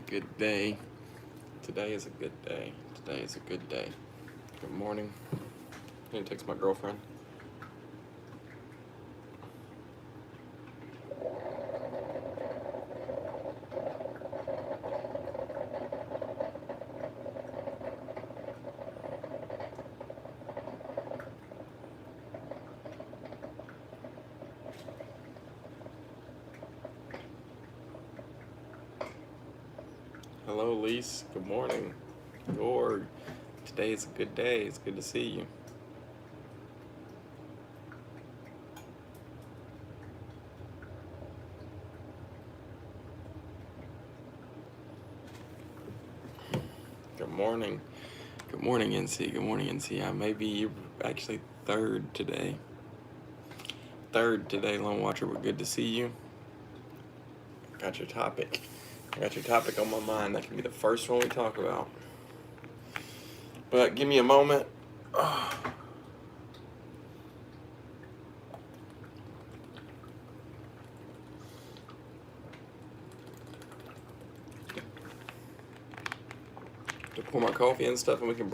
good day. Today is a good day. Today is a good day. Good morning. I need to text my girlfriend. Hello, Lise. Good morning. Lord, today is a good day. It's good to see you. Good morning. Good morning, NC. Good morning, NC. I may be actually third today. Third today, Lone Watcher. But good to see you. Got your topic. I got your topic on my mind. That can be the first one we talk about. But give me a moment. To pour my coffee and stuff, and we can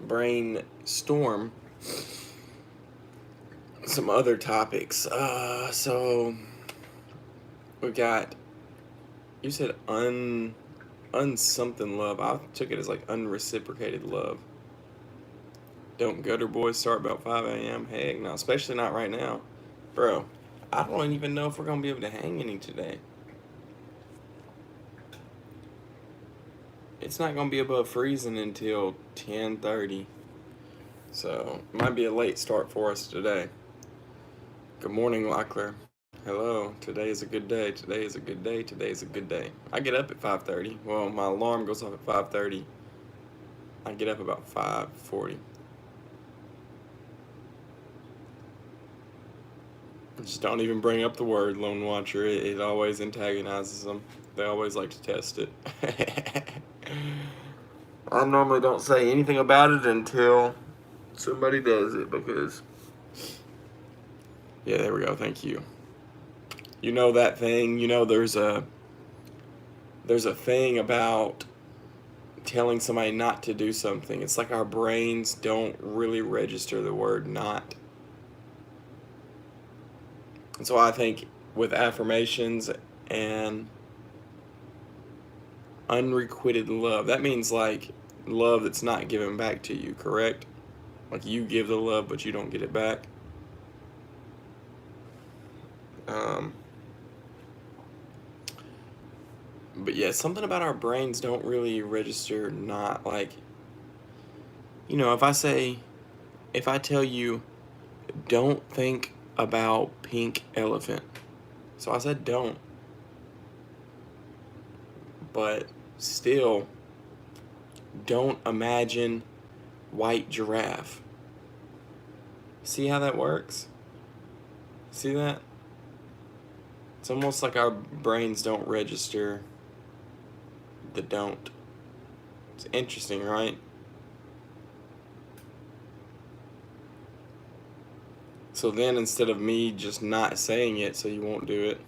brainstorm some other topics. So we got, you said unsomething love. I took it as like unreciprocated love. Don't gutter boys start about 5 a.m.? Heck no, especially not right now. Bro, I don't even know if we're going to be able to hang any today. It's not going to be above freezing until 10:30. So, it might be a late start for us today. Good morning, Locklear. Hello, today is a good day. Today is a good day. Today is a good day. I get up at 5:30. Well, my alarm goes off at 5:30. I get up about 5:40. Just don't even bring up the word Lone Watcher. It always antagonizes them. They always like to test it. I normally don't say anything about it until somebody does it because... Yeah, there we go. Thank you. You know that thing, there's a thing about telling somebody not to do something. It's like our brains don't really register the word not. And so I think with affirmations and unrequited love, that means like love that's not given back to you, correct? Like you give the love, but you don't get it back. But yeah, something about our brains don't really register not, like, if I tell you, don't think about pink elephant. So I said don't. But still, don't imagine white giraffe. See how that works? See that? It's almost like our brains don't register the don't. It's interesting, right? So then instead of me just not saying it so you won't do it.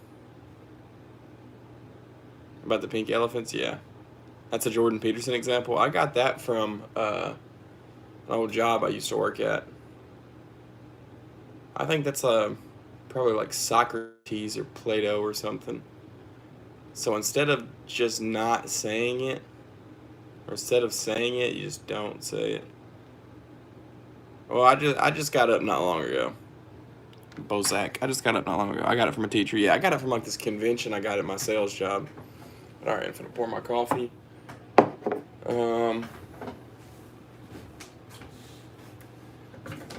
About the pink elephants, yeah. That's a Jordan Peterson example. I got that from an old job I used to work at. I think that's probably like Socrates or Plato or something. So instead of just not saying it, or instead of saying it, you just don't say it. Well, I just got up not long ago. Bozak. I just got up not long ago. I got it from a teacher. Yeah, I got it from like this convention I got at my sales job. All right, I'm gonna pour my coffee.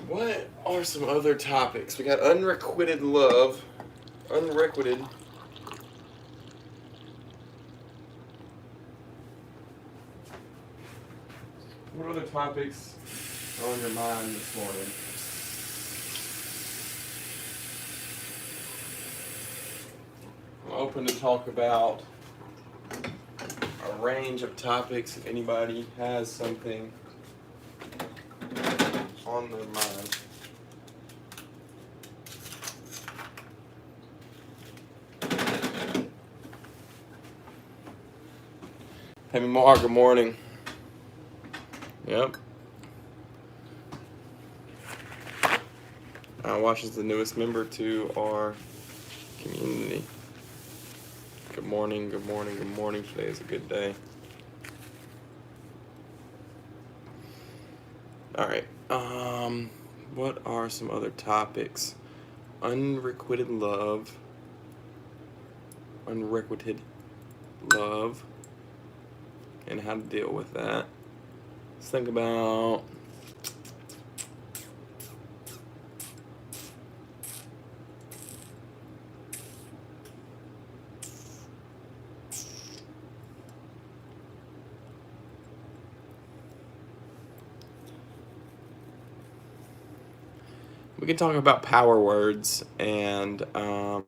What are some other topics? We got unrequited love. Unrequited. What other topics are on your mind this morning? I'm open to talk about a range of topics if anybody has something on their mind. Hey, Mark, good morning. Yep. Wash is the newest member to our community. Good morning, good morning, good morning. Today is a good day. All right. What are some other topics? Unrequited love. Unrequited love. And how to deal with that. Let's think about we can talk about power words, and I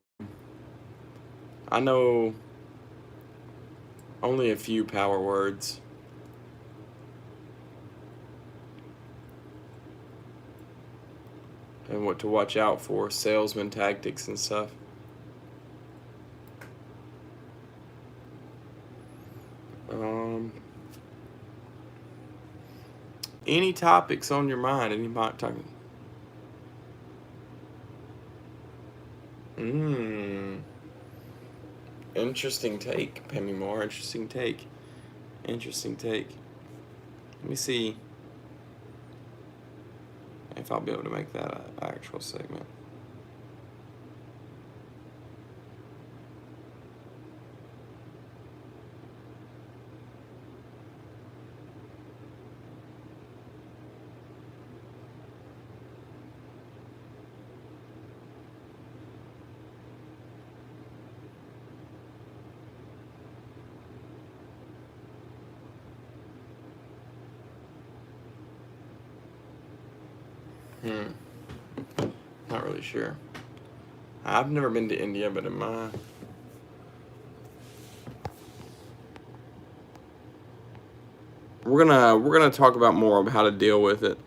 know only a few power words. And what to watch out for, salesman tactics and stuff. Any topics on your mind? Any talking? Interesting take, Penny Moore. Interesting take. Interesting take. Let me see if I'll be able to make that an actual segment. Not really sure. I've never been to India, but in my we're gonna talk about more of how to deal with it.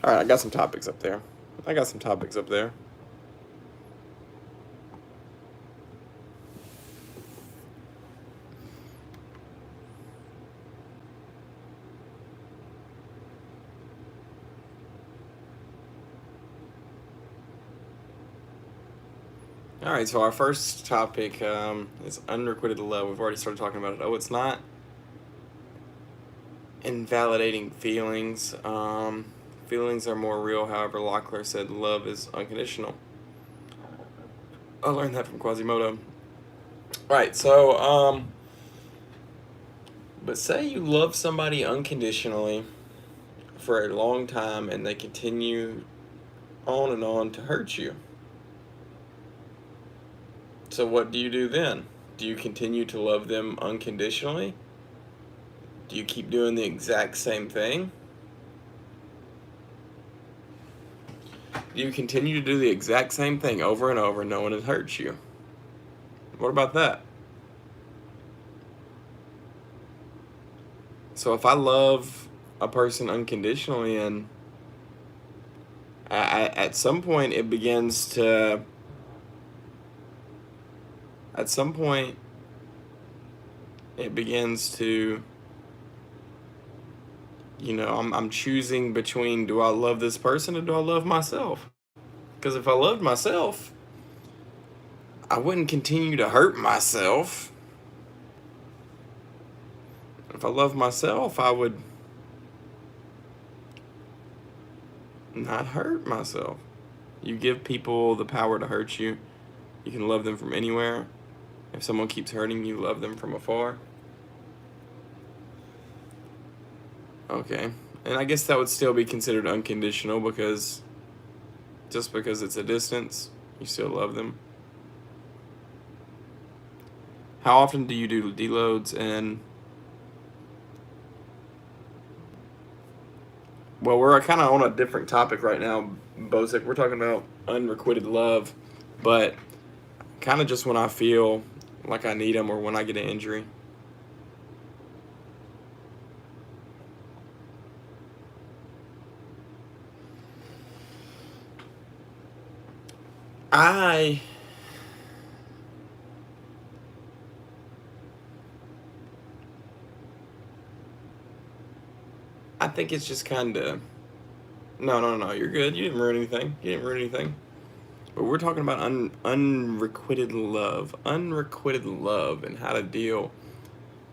All right, I got some topics up there. All right, so our first topic is unrequited love. We've already started talking about it. Oh, it's not invalidating feelings. Feelings are more real. However, Locklear said love is unconditional. I learned that from Quasimodo. Right, so but say you love somebody unconditionally for a long time and they continue on and on to hurt you. So what do you do then? Do you continue to love them unconditionally? Do you keep doing the exact same thing? Do you continue to do the exact same thing over and over knowing it hurts you? What about that? So if I love a person unconditionally and at some point it begins to I'm choosing between, do I love this person or do I love myself? Because if I loved myself, I wouldn't continue to hurt myself. If I love myself, I would not hurt myself. You give people the power to hurt you. You can love them from anywhere. If someone keeps hurting you, love them from afar. Okay. And I guess that would still be considered unconditional because just because it's a distance, you still love them. How often do you do deloads? And well, we're kind of on a different topic right now, Bozek. We're talking about unrequited love, but kind of just when I feel like I need them or when I get an injury. I think it's just kind of no. You're good. You didn't ruin anything. But we're talking about unrequited love, and how to deal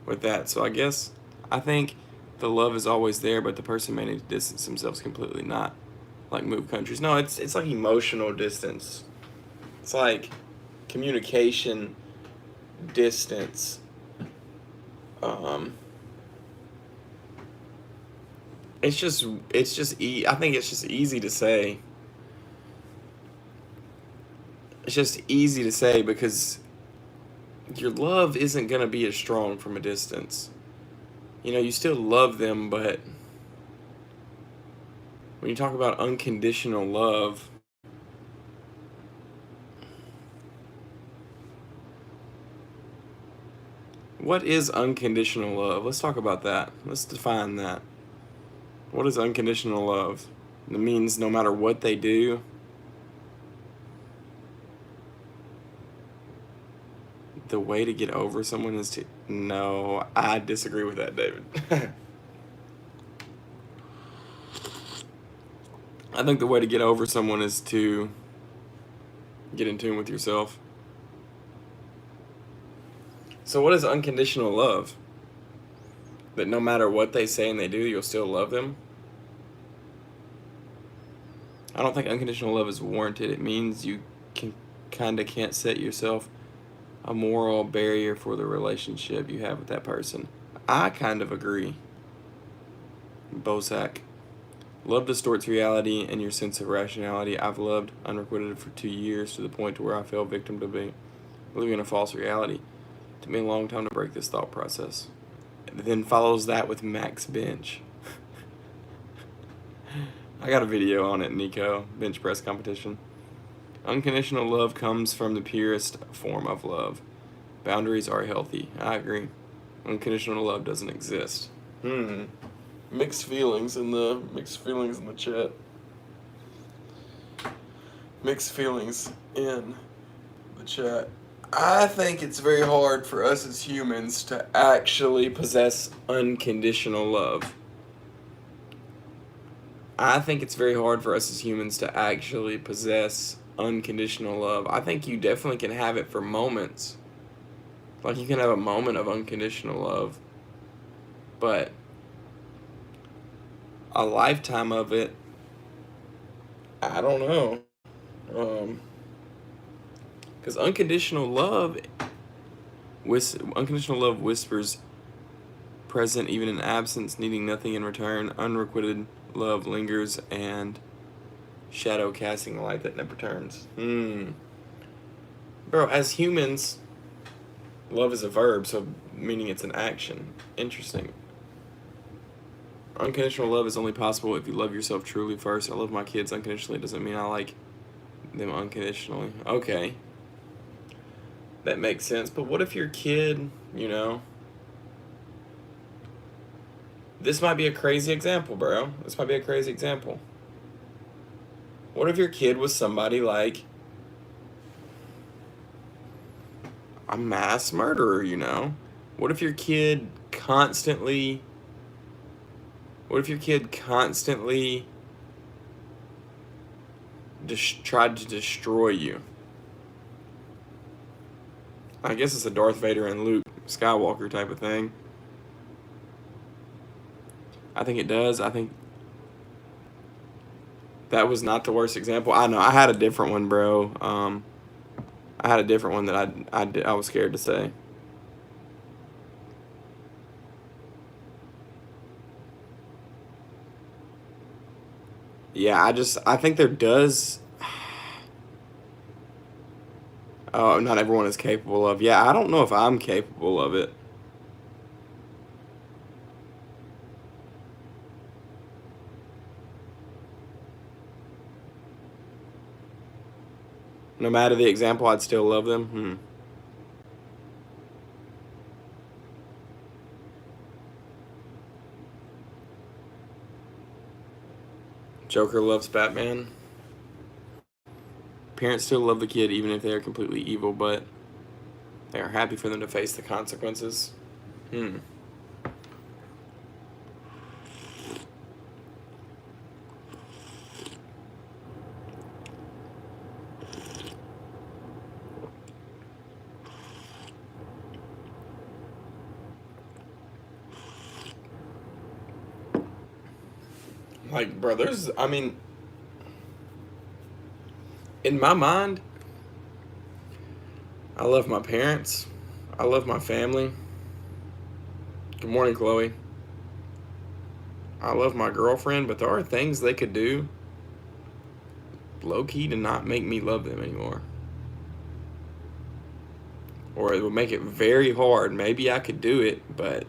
with that. So I think the love is always there, but the person may need to distance themselves completely, not like move countries. No, it's like emotional distance. It's like communication distance. It's just I think it's just easy to say. It's just easy to say because your love isn't going to be as strong from a distance. You still love them, but when you talk about unconditional love, what is unconditional love? Let's talk about that. Let's define that. What is unconditional love? It means no matter what they do, the way to get over someone is to... No, I disagree with that, David. I think the way to get over someone is to get in tune with yourself. So what is unconditional love? That no matter what they say and they do, you'll still love them? I don't think unconditional love is warranted. It means you can't set yourself a moral barrier for the relationship you have with that person. I kind of agree. Bozak. Love distorts reality and your sense of rationality. I've loved unrequited for 2 years to the point to where I fell victim to being living in a false reality. It took me a long time to break this thought process. And then follows that with Max Bench. I got a video on it, Nico. Bench press competition. Unconditional love comes from the purest form of love. Boundaries are healthy. I agree. Unconditional love doesn't exist. Mixed feelings in the chat. Mixed feelings in the chat. I think it's very hard for us as humans to actually possess unconditional love. I think it's very hard for us as humans to actually possess unconditional love. I think you definitely can have it for moments. Like you can have a moment of unconditional love. But a lifetime of it, I don't know. Because unconditional love whispers present even in absence, needing nothing in return. Unrequited love lingers and shadow casting a light that never turns. Bro, as humans, love is a verb, so meaning it's an action. Interesting. Unconditional love is only possible if you love yourself truly first. I love my kids unconditionally doesn't mean I like them unconditionally. Okay. That makes sense. But what if your kid, this might be a crazy example, bro. What if your kid was somebody like a mass murderer, What if your kid constantly tried to destroy you? I guess it's a Darth Vader and Luke Skywalker type of thing. I think it does. I think that was not the worst example. I know I had a different one, bro. I had a different one that I was scared to say. Yeah, I think there does. Oh, not everyone is capable of. Yeah, I don't know if I'm capable of it. No matter the example, I'd still love them. Joker loves Batman. Parents still love the kid even if they are completely evil, but they are happy for them to face the consequences. Hmm. Like, bro, I mean, in my mind, I love my parents. I love my family. Good morning, Chloe. I love my girlfriend, but there are things they could do low key to not make me love them anymore. Or it would make it very hard. Maybe I could do it, but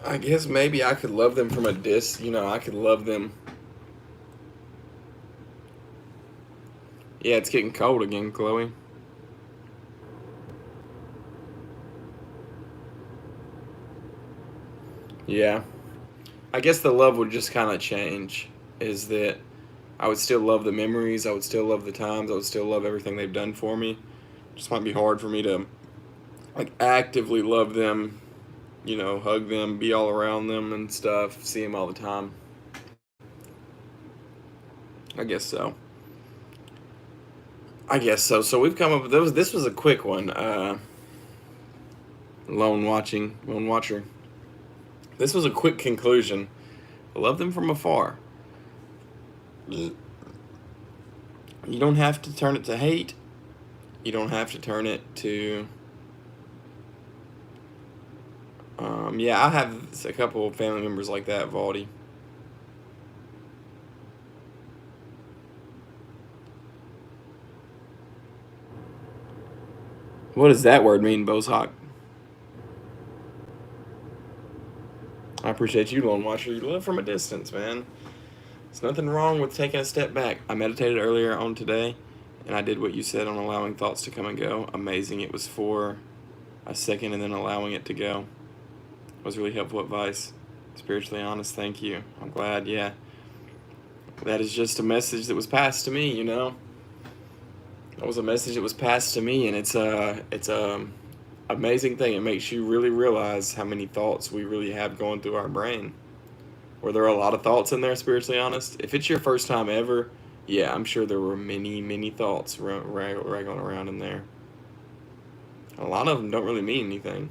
I guess maybe I could love them from a I could love them. Yeah, it's getting cold again, Chloe. Yeah. I guess the love would just kind of change. Is that I would still love the memories, I would still love the times, I would still love everything they've done for me. Just might be hard for me to like actively love them, hug them, be all around them and stuff, see them all the time. I guess so. I guess so. So we've come up with those. This was a quick one. Lone watcher. This was a quick conclusion. I love them from afar. You don't have to turn it to hate. You don't have to turn it to. Yeah, I have a couple of family members like that, Valdi. What does that word mean, Bozhak? I appreciate you, Lone Watcher. You live from a distance, man. There's nothing wrong with taking a step back. I meditated earlier on today, and I did what you said on allowing thoughts to come and go. Amazing. It was for a second and then allowing it to go. It was really helpful advice. Spiritually honest, thank you. I'm glad, yeah. That is just a message that was passed to me. That was a message that was passed to me, and it's a amazing thing. It makes you really realize how many thoughts we really have going through our brain. Were there a lot of thoughts in there, spiritually honest? If it's your first time ever, yeah, I'm sure there were many, many thoughts rattling around in there. A lot of them don't really mean anything,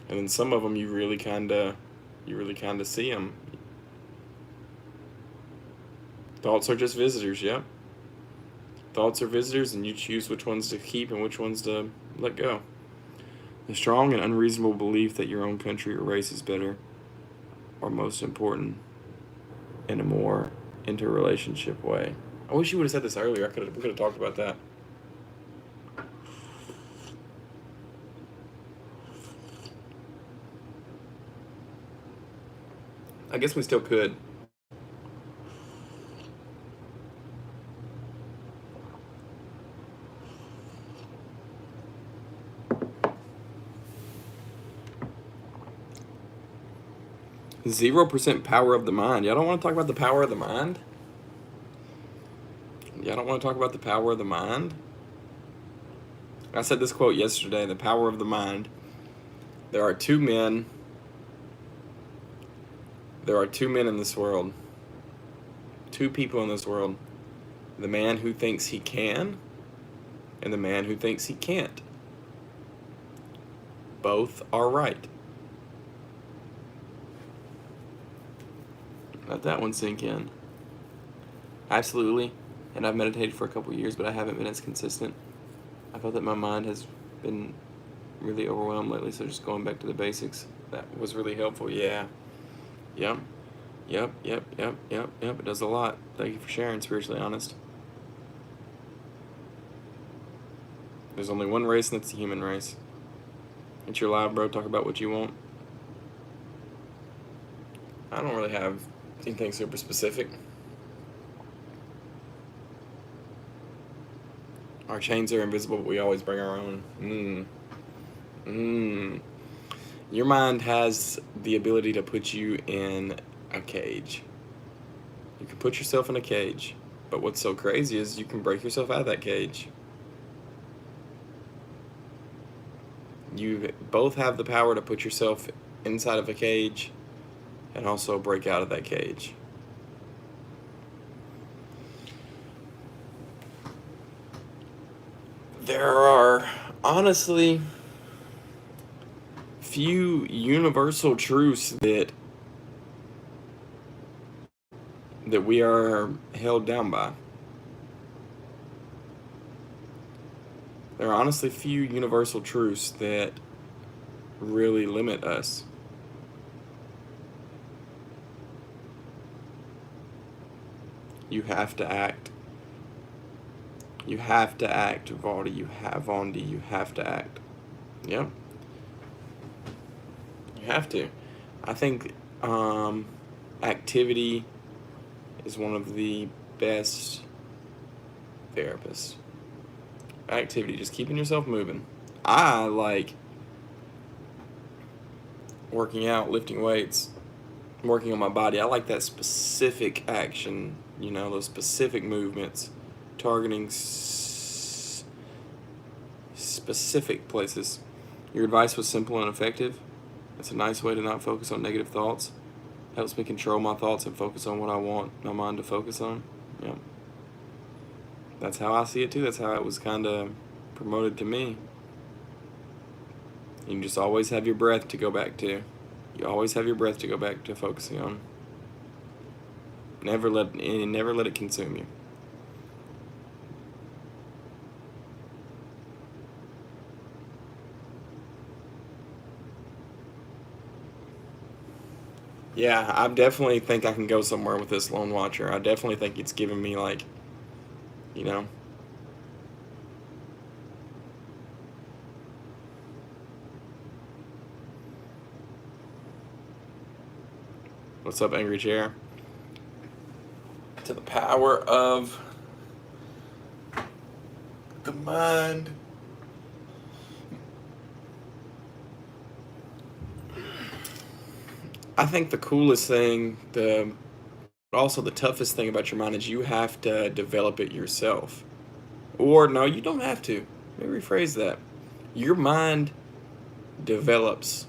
and then some of them you really kind of see them. Thoughts are just visitors. Yep, thoughts are visitors, and you choose which ones to keep and which ones to let go. The strong and unreasonable belief that your own country or race is better or most important in a more interrelationship way. I wish you would have said this earlier. We could have talked about that. I guess we still could. 0% power of the mind. Y'all don't want to talk about the power of the mind? Y'all don't want to talk about the power of the mind? I said this quote yesterday, the power of the mind. There are two men in this world. Two people in this world. The man who thinks he can and the man who thinks he can't. Both are right. Let that one sink in. Absolutely. And I've meditated for a couple years, but I haven't been as consistent. I felt that my mind has been really overwhelmed lately, so just going back to the basics, that was really helpful. Yeah. Yep. It does a lot. Thank you for sharing, Spiritually Honest. There's only one race, and that's the human race. It's your live, bro. Talk about what you want. I don't really have anything super specific. Our chains are invisible, but we always bring our own. Your mind has the ability to put you in a cage. You can put yourself in a cage, but what's so crazy is you can break yourself out of that cage. You both have the power to put yourself inside of a cage and also break out of that cage. There are honestly few universal truths that we are held down by. There are honestly few universal truths that really limit us. You have to act. You have to act, Valdi. You have Vondi. You have to act. Yep. You have to. I think activity is one of the best therapists. Activity, just keeping yourself moving. I like working out, lifting weights, working on my body. I like that specific action, those specific movements, targeting specific places. Your advice was simple and effective. It's a nice way to not focus on negative thoughts. Helps me control my thoughts and focus on what I want my mind to focus on. Yeah. That's how I see it too. That's how it was kind of promoted to me. You just always have your breath to go back to. You always have your breath to go back to focusing on. Never let it consume you. Yeah, I definitely think I can go somewhere with this Lone Watcher. I definitely think it's giving me What's up, Angry Chair? To the power of the mind. I think the coolest thing, also the toughest thing about your mind is you have to develop it yourself. Or, no, you don't have to. Let me rephrase that. Your mind develops,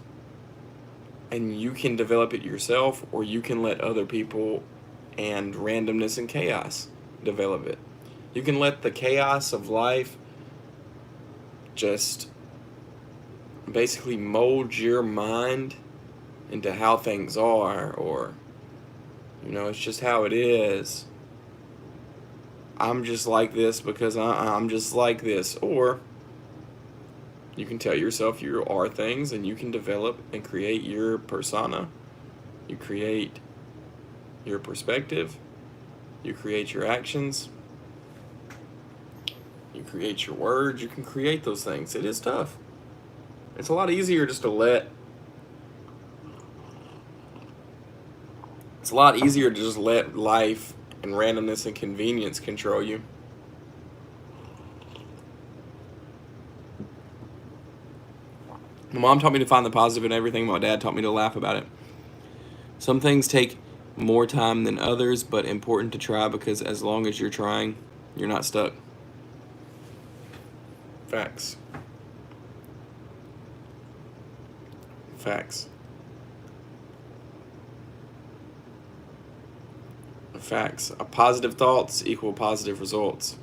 and you can develop it yourself, or you can let other people and randomness and chaos develop it. You can let the chaos of life just basically mold your mind into how things are, or it's just how it is. I'm just like this because I'm just like this. Or you can tell yourself you are things, and you can develop and create your persona. You create your perspective. You create your actions. You create your words. You can create those things. It is tough. It's a lot easier just to let life and randomness and convenience control you. My mom taught me to find the positive in everything. My dad taught me to laugh about it. Some things take more time than others, but important to try because as long as you're trying, you're not stuck. Facts. Facts. Facts. Positive thoughts equal positive results.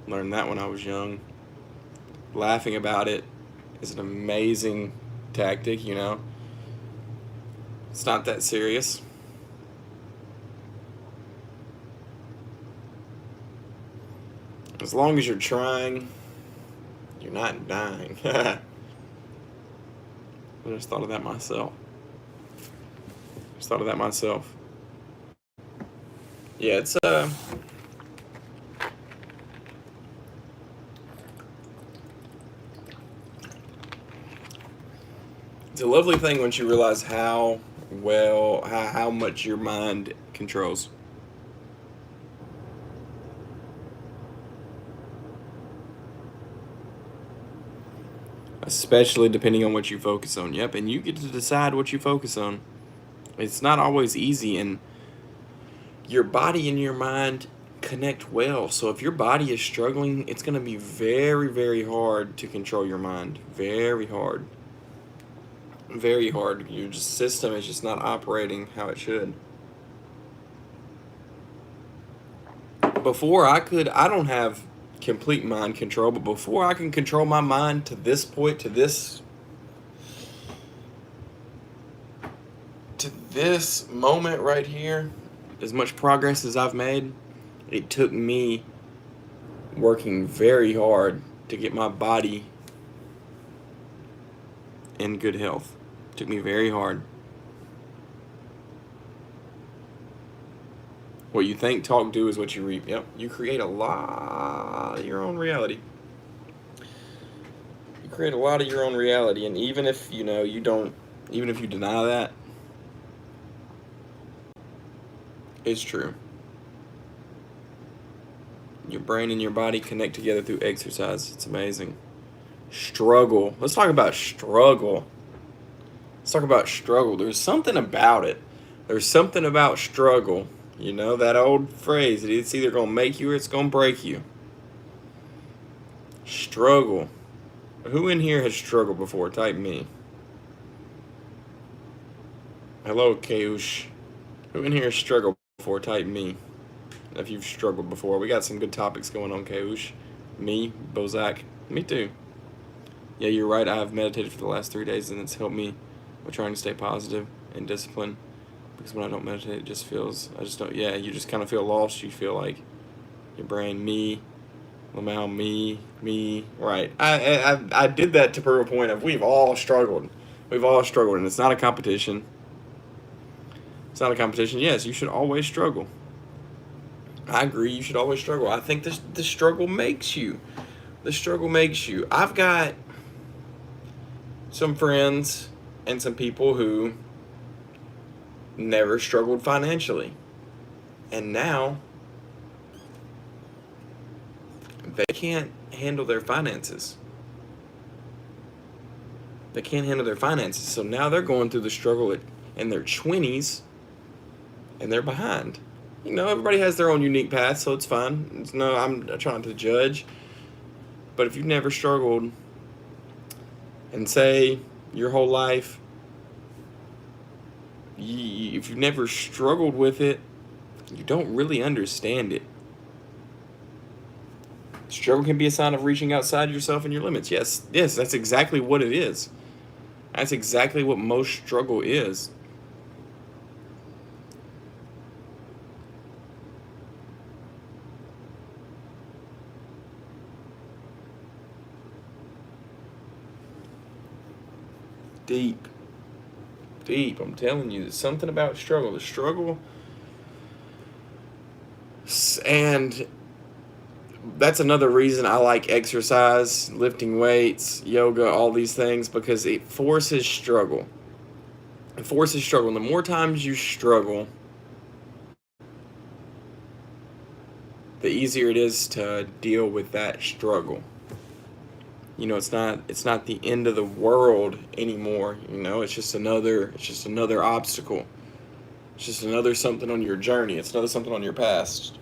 Learned that when I was young. Laughing about it is an amazing tactic, you know. It's not that serious. As long as you're trying, you're not dying. I just thought of that myself. Yeah, it's a lovely thing once you realize how much your mind controls. Especially depending on what you focus on. Yep, and you get to decide what you focus on. It's not always easy, and your body and your mind connect well. So if your body is struggling, it's going to be very, very hard to control your mind. Very hard. Very hard. Your system is just not operating how it should. Before I don't have complete mind control, but before I can control my mind to this point, to this moment right here, as much progress as I've made, it took me working very hard to get my body in good health. It took me very hard. What you think, talk, do is what you reap. Yep, you create a lot of your own reality. You create a lot of your own reality, and even if you deny that, it's true. Your brain and your body connect together through exercise. It's amazing. Struggle. Let's talk about struggle. There's something about it. There's something about struggle. You know, that old phrase, it's either going to make you or it's going to break you. Struggle. Who in here has struggled before? Type me. Hello, Keush. Who in here has struggled before? Type me. If you've struggled before. We got some good topics going on, Keush. Me, Bozak. Me too. Yeah, you're right. I have meditated for the last 3 days, and it's helped me with trying to stay positive and disciplined. Because when I don't meditate, it just feels, you just kind of feel lost. You feel like your brain, me, Lamau, me, right. I did that to prove a point of we've all struggled, and it's not a competition. Yes, you should always struggle. I agree, you should always struggle. I think the struggle makes you. I've got some friends and some people who never struggled financially, and now they can't handle their finances. So now they're going through the struggle in their 20s, and they're behind. You know, everybody has their own unique path, so it's fine. I'm trying to judge, but if you've never struggled, and say your whole life, if you've never struggled with it, you don't really understand it. Struggle can be a sign of reaching outside yourself and your limits. Yes, that's exactly what it is. That's exactly what most struggle is. Deep. I'm telling you, there's something about struggle. The struggle, and that's another reason I like exercise, lifting weights, yoga, all these things, because it forces struggle. And the more times you struggle, the easier it is to deal with that struggle. You know, it's not the end of the world anymore. You know, it's just another obstacle. It's just another something on your journey. It's another something on your past.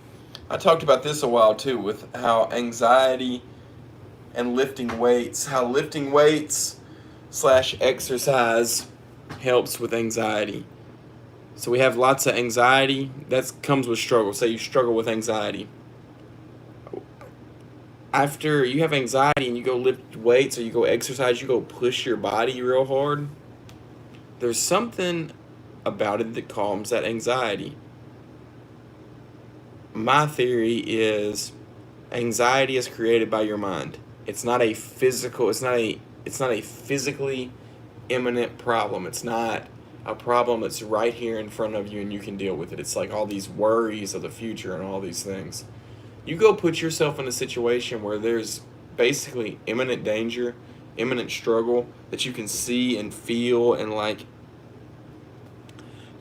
I talked about this a while too, with how anxiety and lifting weights, how lifting weights slash exercise helps with anxiety. So we have lots of anxiety that comes with struggle. Say you struggle with anxiety. After you have anxiety and you go lift weights or you go exercise, you go push your body real hard, there's something about it that calms that anxiety. My theory is anxiety is created by your mind. It's not a physical, it's not a physically imminent problem. It's not a problem that's right here in front of you and you can deal with it. It's like all these worries of the future and all these things. You go put yourself in a situation where there's basically imminent danger, imminent struggle that you can see and feel, and like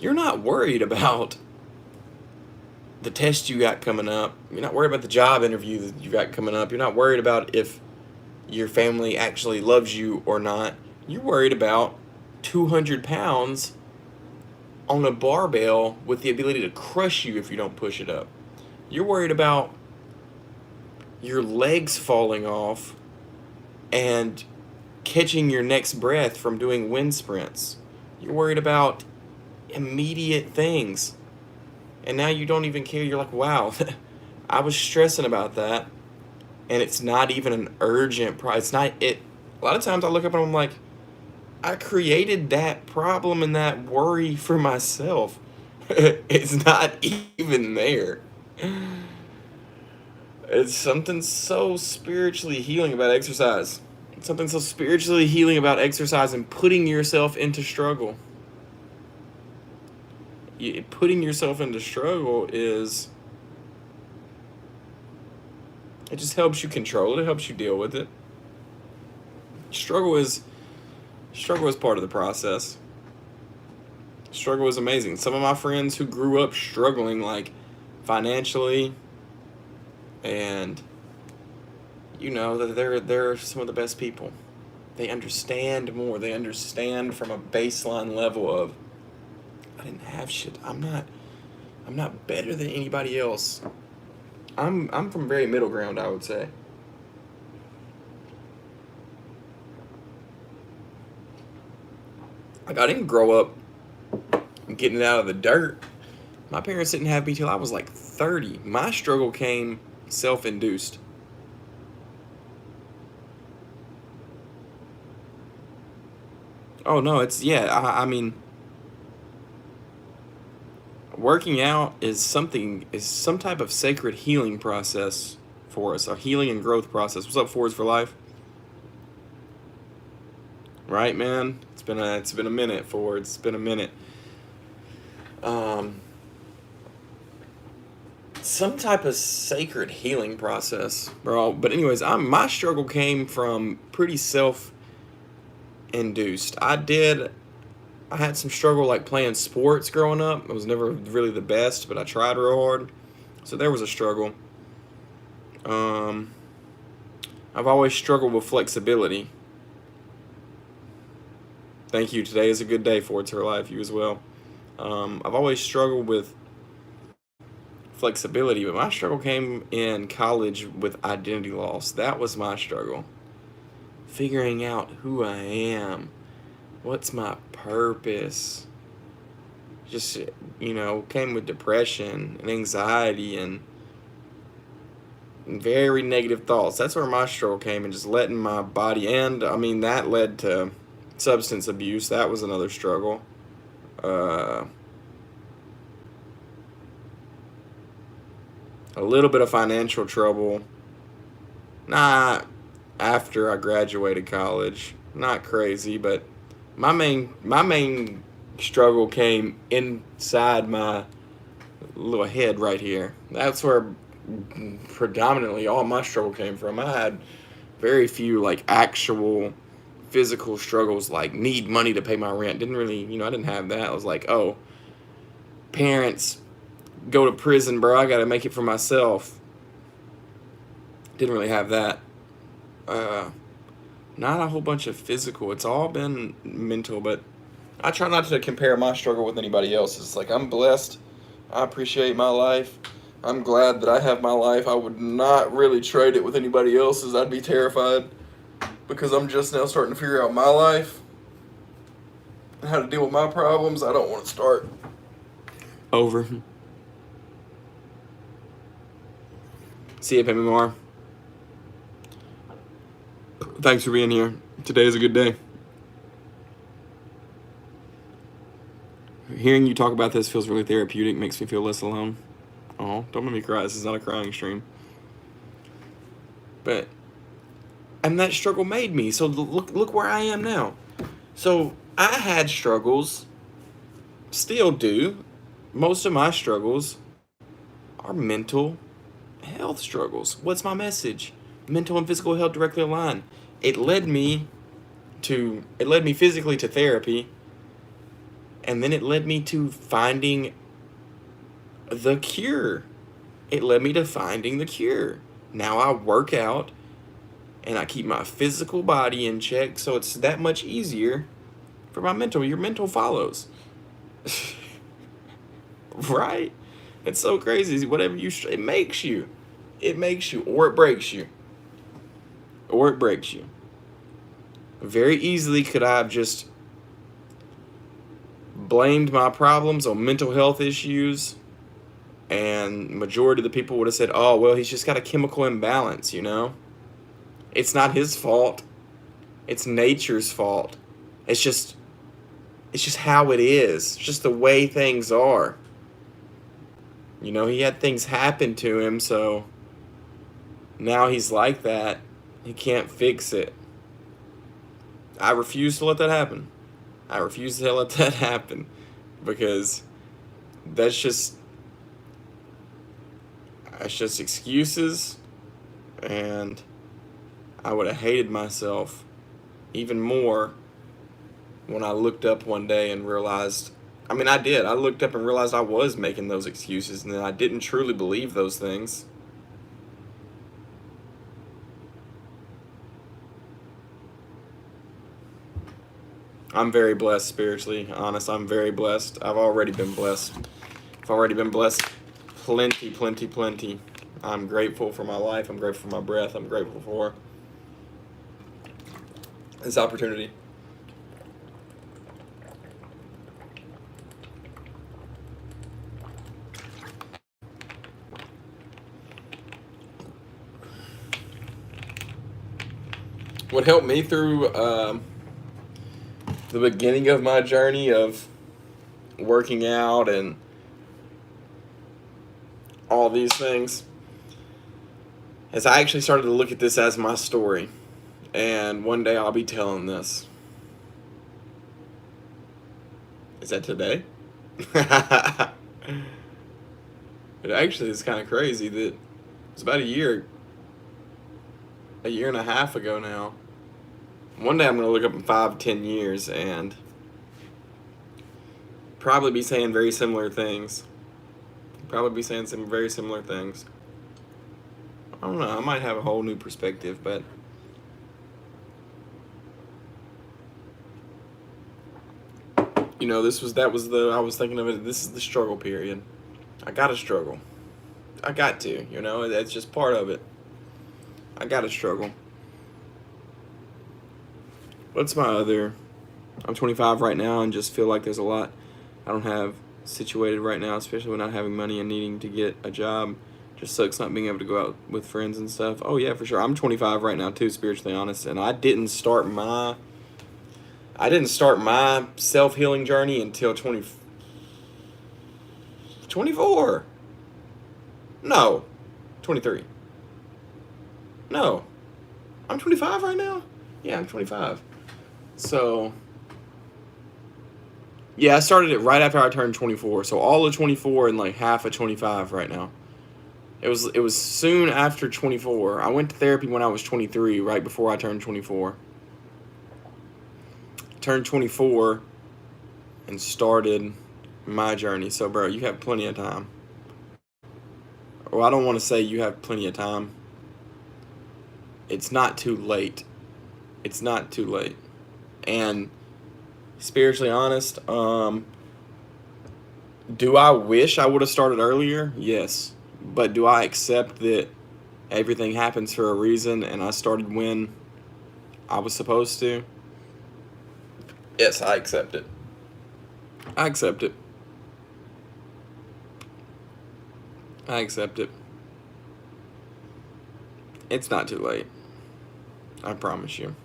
you're not worried about the test you got coming up. You're not worried about the job interview that you got coming up. You're not worried about if your family actually loves you or not. You're worried about 200 pounds on a barbell with the ability to crush you if you don't push it up. You're worried about your legs falling off and catching your next breath from doing wind sprints. You're worried about immediate things. And now you don't even care. You're like, wow, I was stressing about that. And it's not even an urgent it's not it. A lot of times I look up and I'm like, I created that problem and that worry for myself. It's not even there. It's something so spiritually healing about exercise. It's something so spiritually healing about exercise and putting yourself into struggle. Putting yourself into struggle is, it just helps you control it. It helps you deal with it. Struggle is part of the process. Struggle is amazing. Some of my friends who grew up struggling, like financially, and you know that they're some of the best people. They understand more. They understand from a baseline level of, I didn't have shit. I'm not better than anybody else. I'm from very middle ground, I would say. Like, I didn't grow up getting it out of the dirt. My parents didn't have me till I was like 30. My struggle came self-induced. Oh no, it's, yeah, I mean, working out is some type of sacred healing process for us, a healing and growth process. What's up, Forwards for Life? Right, man? It's been a minute, Forwards. It's been a minute. Some type of sacred healing process, bro. But anyways, my struggle came from pretty self-induced. I had some struggle like playing sports growing up. I was never really the best, but I tried real hard. So there was a struggle. I've always struggled with flexibility. Thank you. Today is a good day for life. You as well. I've always struggled with flexibility, but my struggle came in college with identity loss. That was my struggle. Figuring out who I am. What's my purpose? Just, came with depression and anxiety and very negative thoughts. That's where my struggle came, and just letting my body, and I mean, that led to substance abuse. That was another struggle. A little bit of financial trouble. Not after I graduated college. Not crazy, but my main struggle came inside my little head right here. That's where predominantly all my struggle came from. I had very few like actual physical struggles, like need money to pay my rent. Didn't really, I didn't have that. I was like, oh, parents go to prison, bro. I got to make it for myself. Didn't really have that. Not a whole bunch of physical. It's all been mental, but I try not to compare my struggle with anybody else's. Like, I'm blessed. I appreciate my life. I'm glad that I have my life. I would not really trade it with anybody else's. I'd be terrified because I'm just now starting to figure out my life and how to deal with my problems. I don't want to start over. See you, Pammy Mar. Thanks for being here. Today is a good day. Hearing you talk about this feels really therapeutic, makes me feel less alone. Oh, don't make me cry. This is not a crying stream. But, and that struggle made me. So look where I am now. So I had struggles, still do. Most of my struggles are mental health struggles. What's my message? Mental and physical health directly aligned. It led me physically to therapy, and then it led me to finding the cure. It led me to finding the cure. Now I work out and I keep my physical body in check, so it's that much easier for my mental. Your mental follows. Right? It's so crazy. Whatever it makes you, or it breaks you. Or it breaks you. Very easily could I have just blamed my problems on mental health issues, and majority of the people would have said, oh, well, he's just got a chemical imbalance, you know? It's not his fault. It's nature's fault. It's just how it is. It's just the way things are. You know, he had things happen to him, so now he's like that. He can't fix it. I refuse to let that happen. I refuse to let that happen because that's just excuses, and I would have hated myself even more when I looked up one day and realized, I mean, I did. I looked up and realized I was making those excuses and that I didn't truly believe those things. I'm very blessed spiritually, honest. I'm very blessed. I've already been blessed. I've already been blessed plenty, plenty, plenty. I'm grateful for my life. I'm grateful for my breath. I'm grateful for this opportunity. What helped me through the beginning of my journey of working out and all these things is I actually started to look at this as my story. And one day I'll be telling this. Is that today? But actually, it's kind of crazy that it's about a year and a half ago now. One day I'm going to look up in 5-10 years and probably be saying very similar things. Probably be saying some very similar things. I don't know. I might have a whole new perspective, but you know, I was thinking of it. This is the struggle period. I gotta struggle. I got to, you know, that's just part of it. I gotta struggle. What's my other? I'm 25 right now and just feel like there's a lot I don't have situated right now, especially when not having money and needing to get a job. Just sucks not being able to go out with friends and stuff. Oh yeah, for sure. I'm 25 right now too, spiritually honest, and I didn't start my self-healing journey until 24. No. 23. No. I'm 25 right now? Yeah, I'm 25. So, yeah, I started it right after I turned 24. So all of 24 and like half of 25 right now. It was soon after 24. I went to therapy when I was 23, right before I turned 24. Turned 24 and started my journey. So, bro, you have plenty of time. Well, I don't want to say you have plenty of time. It's not too late. It's not too late. And Spiritually honest, do I wish I would have started earlier? Yes. But do I accept that everything happens for a reason and I started when I was supposed to? Yes, I accept it. I accept it. I accept it. It's not too late. I promise you.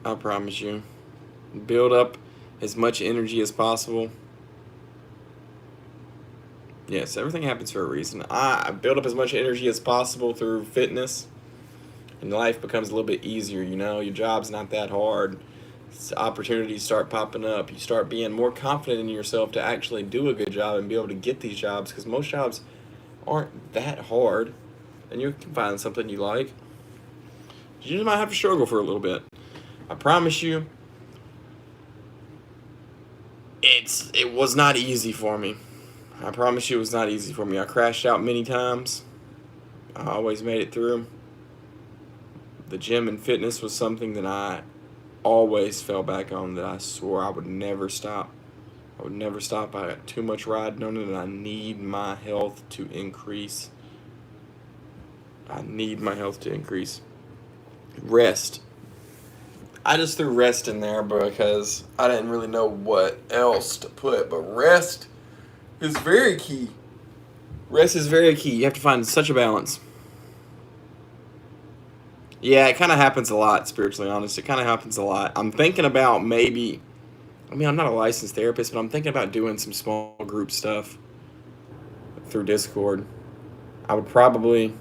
I promise you. Build up as much energy as possible. Yes, everything happens for a reason. I build up as much energy as possible through fitness, and life becomes a little bit easier, you know? Your job's not that hard. Opportunities start popping up. You start being more confident in yourself to actually do a good job and be able to get these jobs, because most jobs aren't that hard, and you can find something you like. You just might have to struggle for a little bit. I promise you, it was not easy for me. I promise you it was not easy for me. I crashed out many times. I always made it through. The gym and fitness was something that I always fell back on, that I swore I would never stop. I would never stop. I got too much riding on it, and I need my health to increase. I need my health to increase. Rest. I just threw rest in there because I didn't really know what else to put, but rest is very key. Rest is very key. You have to find such a balance. Yeah, it kind of happens a lot, spiritually honest. It kind of happens a lot. I'm thinking about maybe, I mean, I'm not a licensed therapist, but I'm thinking about doing some small group stuff through Discord. I would probably,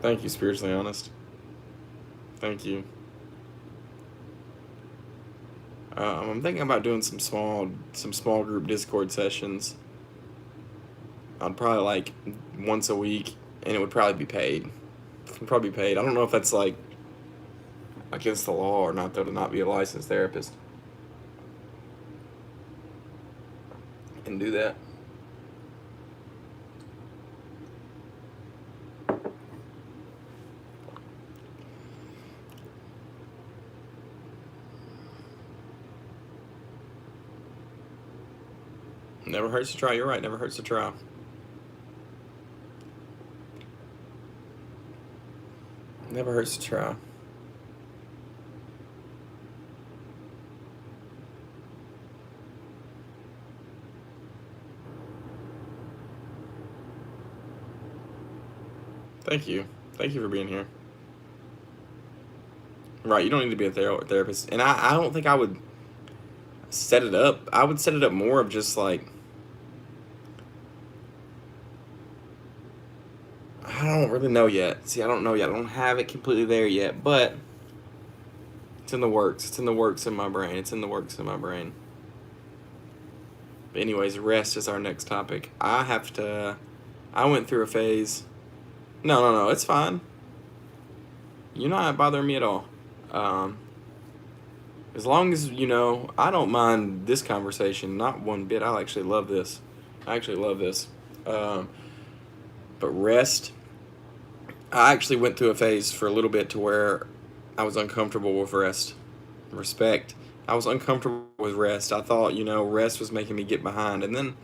thank you, spiritually honest. Thank you. I'm thinking about doing some small group Discord sessions. I'd probably like once a week, and it would probably be paid. It would probably be paid. I don't know if that's like against the law or not, though, to not be a licensed therapist and do that. Never hurts to try. You're right. Never hurts to try. Never hurts to try. Thank you. Thank you for being here. Right, you don't need to be a therapist. And I don't think I would set it up. I would set it up more of just like, I don't really know yet. See, I don't know yet. I don't have it completely there yet, but it's in the works. It's in the works in my brain. It's in the works in my brain. But anyways, rest is our next topic. I went through a phase. No, it's fine. You're not bothering me at all. Um, as long as, I don't mind this conversation, not one bit. I actually love this. I actually love this. But rest, I actually went through a phase for a little bit to where I was uncomfortable with rest. Respect. I was uncomfortable with rest. I thought, rest was making me get behind. And then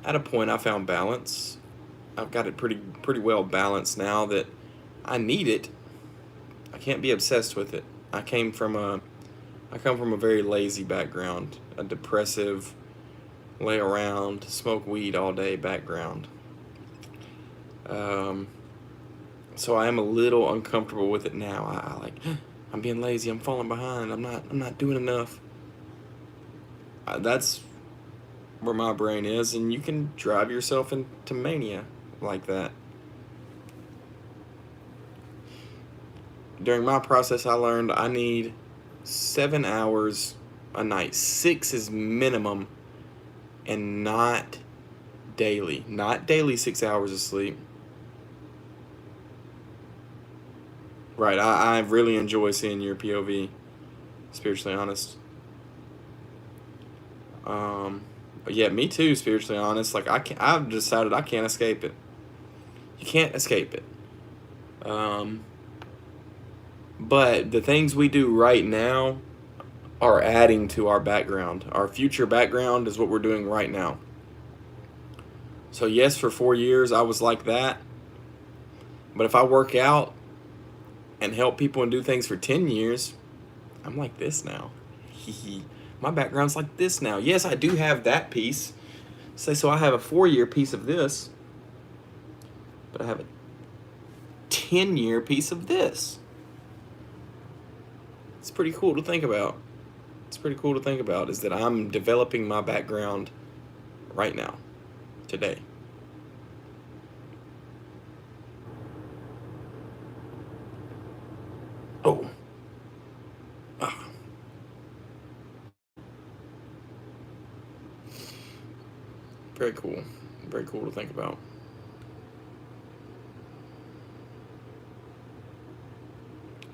at a point I found balance. I've got it pretty well balanced now that I need it. I can't be obsessed with it. I come from a very lazy background, a depressive, lay around, smoke weed all day background. So I am a little uncomfortable with it now. I like, I'm being lazy. I'm falling behind. I'm not doing enough. That's where my brain is, and you can drive yourself into mania like that. During my process, I learned I need 7 hours a night. 6 is minimum, and not daily. Not daily 6 hours of sleep. Right, I really enjoy seeing your POV, spiritually honest. Yeah, me too, spiritually honest. Like, I've decided I can't escape it. You can't escape it. Um, but the things we do right now are adding to our background. Our future background is what we're doing right now. So, yes, for 4 years, I was like that. But if I work out and help people and do things for 10 years, I'm like this now. My background's like this now. Yes, I do have that piece. Say, so I have a 4-year piece of this, but I have a 10-year piece of this. It's pretty cool to think about. It's pretty cool to think about is that I'm developing my background right now, today. Oh. Ah. Very cool. Very cool to think about.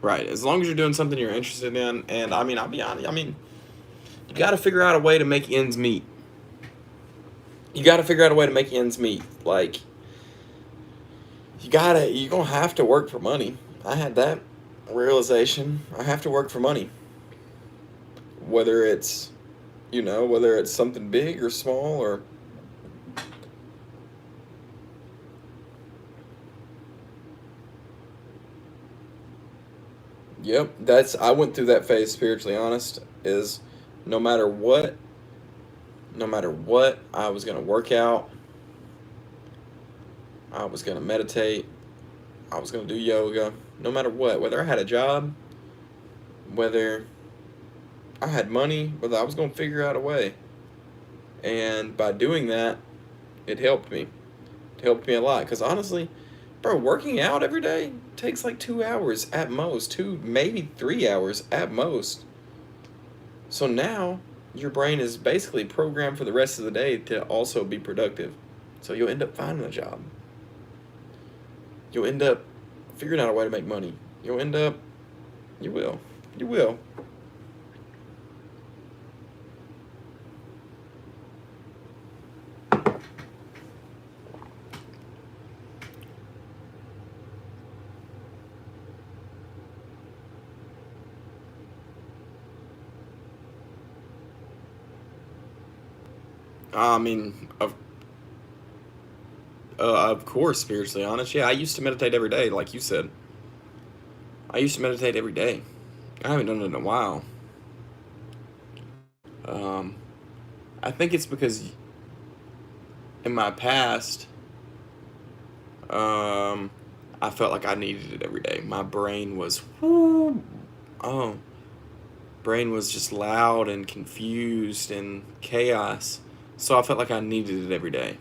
Right. As long as you're doing something you're interested in, and I mean, I'll be honest, you got to figure out a way to make ends meet. You got to figure out a way to make ends meet. Like, you're going to have to work for money. I had that realization. I have to work for money. Whether it's, whether it's something big or small or. Yep, I went through that phase, spiritually honest, is no matter what, I was going to work out, I was going to meditate, I was going to do yoga, no matter what, whether I had a job, whether I had money, whether I was going to figure out a way. And by doing that, it helped me. It helped me a lot. Because honestly, bro, working out every day takes like 2 hours at most, maybe 3 hours at most. So now your brain is basically programmed for the rest of the day to also be productive. So you'll end up finding a job. You'll end up figuring out a way to make money. You will. You will. I mean, of course, spiritually honest. Yeah, I used to meditate every day, like you said. I used to meditate every day. I haven't done it in a while. Um, I think it's because in my past, um, I felt like I needed it every day. My brain was, whoo, oh, brain was just loud and confused and chaos. So I felt like I needed it every day.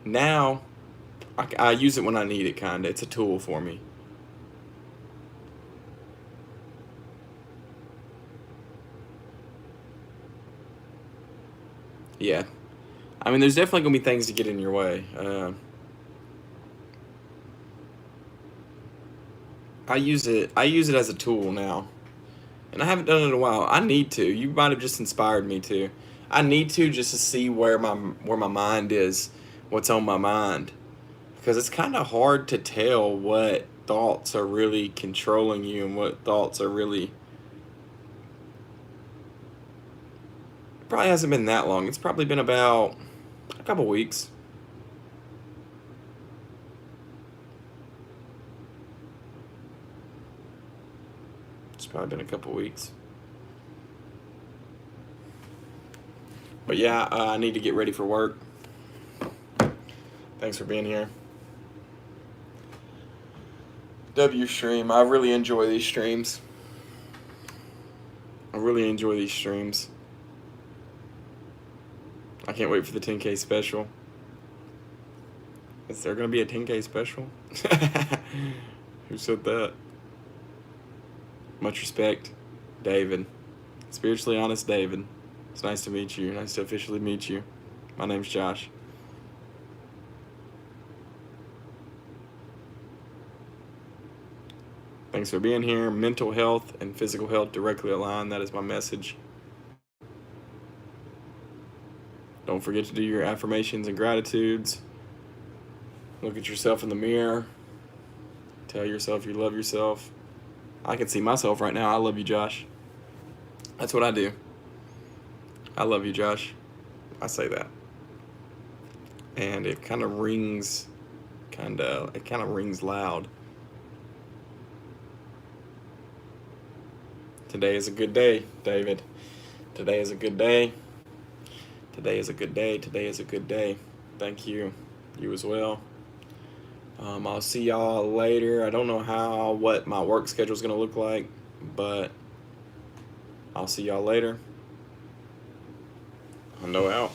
Now, I use it when I need it, kind of. It's a tool for me. Yeah. I mean, there's definitely going to be things to get in your way. I use it as a tool now. And I haven't done it in a while. I need to. You might have just inspired me to. I need to just to see where my mind is, what's on my mind, because it's kind of hard to tell what thoughts are really controlling you and what thoughts are really. It probably hasn't been that long. It's probably been about a couple weeks. It's probably been a couple weeks. But yeah, I need to get ready for work. Thanks for being here. W stream. I really enjoy these streams. I really enjoy these streams. I can't wait for the 10K special. Is there going to be a 10K special? Who said that? Much respect, David. Spiritually honest, David. It's nice to meet you. Nice to officially meet you. My name's Josh. Thanks for being here. Mental health and physical health directly aligned. That is my message. Don't forget to do your affirmations and gratitudes. Look at yourself in the mirror. Tell yourself you love yourself. I can see myself right now. I love you, Josh. That's what I do. I love you, Josh. I say that. And it kind of rings loud. Today is a good day, David. Today is a good day. Today is a good day. Today is a good day. Thank you. You as well. I'll see y'all later. I don't know what my work schedule is going to look like, but I'll see y'all later. Hundo out.